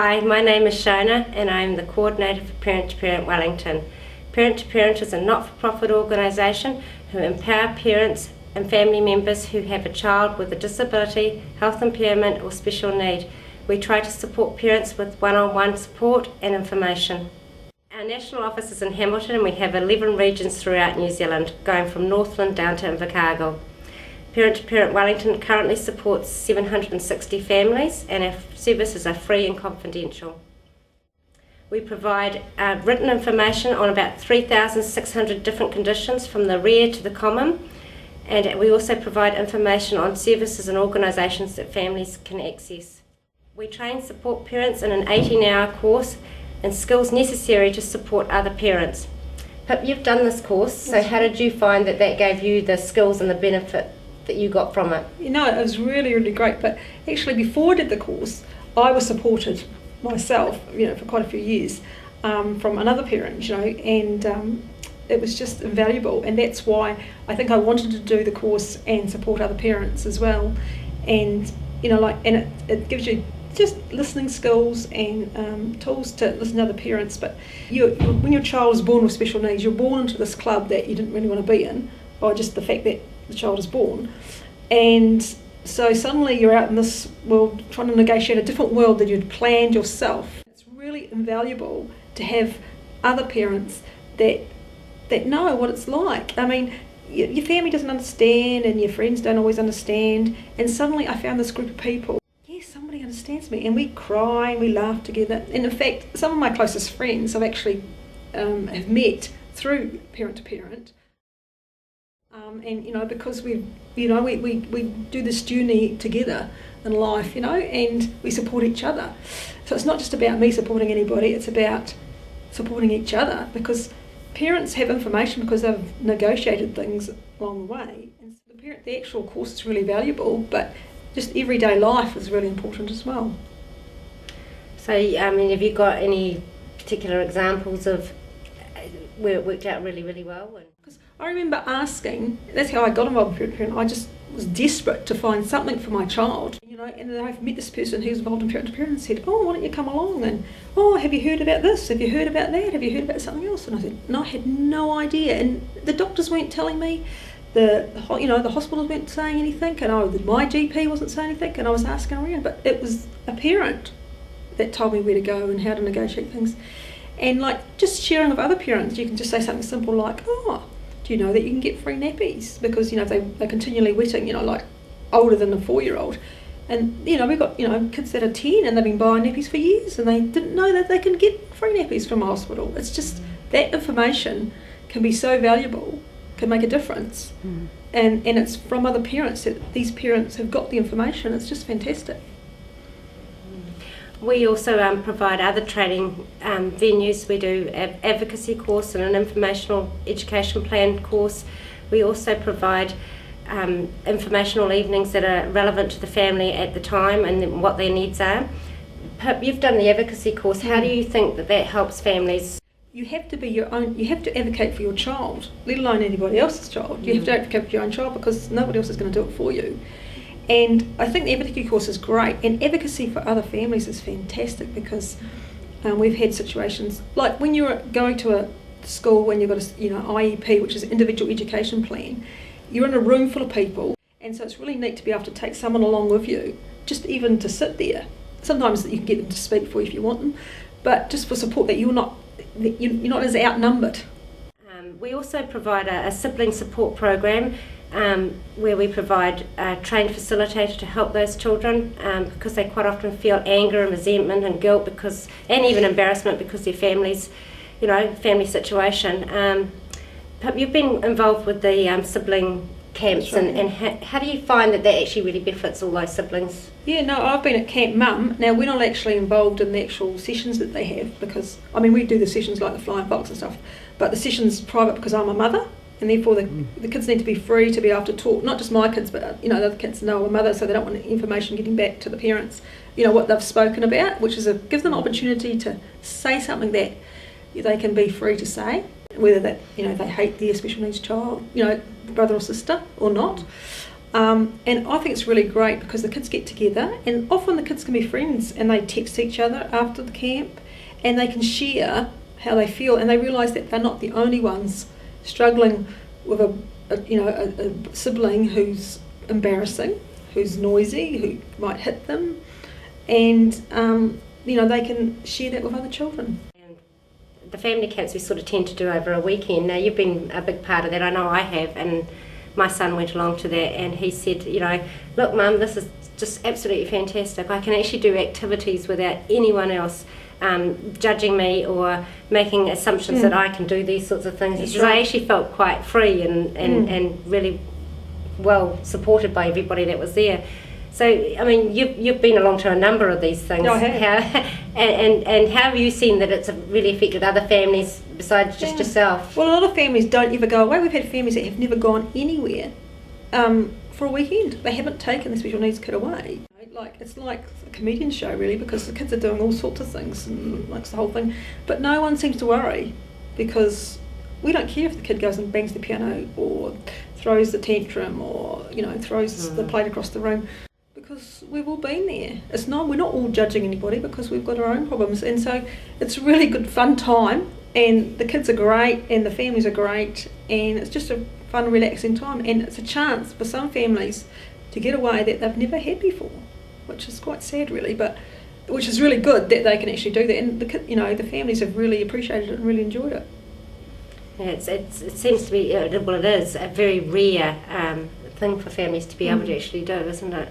Hi, my name is Shona and I'm the coordinator for Parent to Parent Wellington. Parent to Parent is a not-for-profit organisation who empower parents and family members who have a child with a disability, health impairment or special need. We try to support parents with one-on-one support and information. Our national office is in Hamilton and we have 11 regions throughout New Zealand, going from Northland down to Invercargill. Parent to Parent Wellington currently supports 760 families and our services are free and confidential. We provide written information on about 3,600 different conditions from the rare to the common, and we also provide information on services and organisations that families can access. We train support parents in an 18-hour course and skills necessary to support other parents. Pip, you've done this course, so how did you find that gave you the skills and the benefit that you got from it? You know, it was really, really great, but actually before I did the course, I was supported myself, for quite a few years from another parent, and it was just invaluable, and that's why I think I wanted to do the course and support other parents as well, and it gives you just listening skills and tools to listen to other parents. But when your child is born with special needs, you're born into this club that you didn't really want to be in by just the fact that the child is born, and so suddenly you're out in this world trying to negotiate a different world than you'd planned yourself. It's really invaluable to have other parents that know what it's like. I mean, your family doesn't understand and your friends don't always understand, and suddenly I found this group of people. Yes, somebody understands me, and we cry and we laugh together. And in fact, some of my closest friends I've actually have met through Parent to Parent. And because we do this journey together in life, and we support each other. So it's not just about me supporting anybody, it's about supporting each other, because parents have information because they've negotiated things along the way. And so the actual course is really valuable, but just everyday life is really important as well. So, have you got any particular examples of where it worked out really, really well? Because I remember asking, that's how I got involved with Parent. I just was desperate to find something for my child, and then I've met this person who's involved in Parent to Parent and said, oh, why don't you come along? And, oh, have you heard about this? Have you heard about that? Have you heard about something else? And I said, no, I had no idea. And the doctors weren't telling me, the hospitals weren't saying anything, and my GP wasn't saying anything, and I was asking around, but it was a parent that told me where to go and how to negotiate things. And just sharing with other parents, you can just say something simple like, oh, do you know that you can get free nappies? Because, if they're continually wetting, older than a 4-year-old. And, we've got, kids that are 10 and they've been buying nappies for years and they didn't know that they can get free nappies from a hospital. It's just that information can be so valuable, can make a difference. And it's from other parents that these parents have got the information. It's just fantastic. We also provide other training venues. We do an advocacy course and an informational education plan course. We also provide informational evenings that are relevant to the family at the time and what their needs are. Pip, you've done the advocacy course. How do you think that helps families? You have to be your own. You have to advocate for your child, let alone anybody else's child. You have to advocate for your own child because nobody else is going to do it for you. And I think the advocacy course is great, and advocacy for other families is fantastic because we've had situations like when you're going to a school when you've got IEP, which is an individual education plan. You're in a room full of people, and so it's really neat to be able to take someone along with you, just even to sit there. Sometimes you can get them to speak for you if you want them, but just for support that you're not as outnumbered. We also provide a sibling support program where we provide a trained facilitator to help those children because they quite often feel anger and resentment and guilt and even embarrassment because their families, family situation. You've been involved with the sibling camps, right. and how do you find that actually really benefits all those siblings? Yeah, no, I've been at Camp Mum. Now, we're not actually involved in the actual sessions that they have because, we do the sessions like the Flying Fox and stuff, but the session's private because I'm a mother, and therefore the kids need to be free to be able to talk, not just my kids, but, the other kids know I'm a mother, so they don't want information getting back to the parents, what they've spoken about, which is gives them an opportunity to say something that they can be free to say, whether that, they hate their special needs child, brother or sister or not. And I think it's really great because the kids get together, and often the kids can be friends, and they text each other after the camp, and they can share how they feel, and they realise that they're not the only ones struggling with a sibling who's embarrassing, who's noisy, who might hit them, and they can share that with other children. And the family camps we sort of tend to do over a weekend. Now, you've been a big part of that, I know I have, and my son went along to that, and he said, look Mum, this is just absolutely fantastic. I can actually do activities without anyone else judging me or making assumptions that I can do these sorts of things. Because I actually felt quite free and really well supported by everybody that was there. So, I mean, you've been along to a number of these things. No, I have. And how have you seen that it's really affected other families besides just yourself? Well, a lot of families don't ever go away. We've had families that have never gone anywhere for a weekend. They haven't taken the special needs kid away. It's like a comedian show, really, because the kids are doing all sorts of things and likes the whole thing. But no one seems to worry, because we don't care if the kid goes and bangs the piano or throws the tantrum or throws the plate across the room, because we've all been there. We're not all judging anybody, because we've got our own problems, and so it's a really good fun time, and the kids are great and the families are great, and it's just a fun, relaxing time, and it's a chance for some families to get away that they've never had before, which is quite sad, really, but which is really good that they can actually do that, and the families have really appreciated it and really enjoyed it. Yeah, it seems to be, it is a very rare thing for families to be able to actually do, isn't it?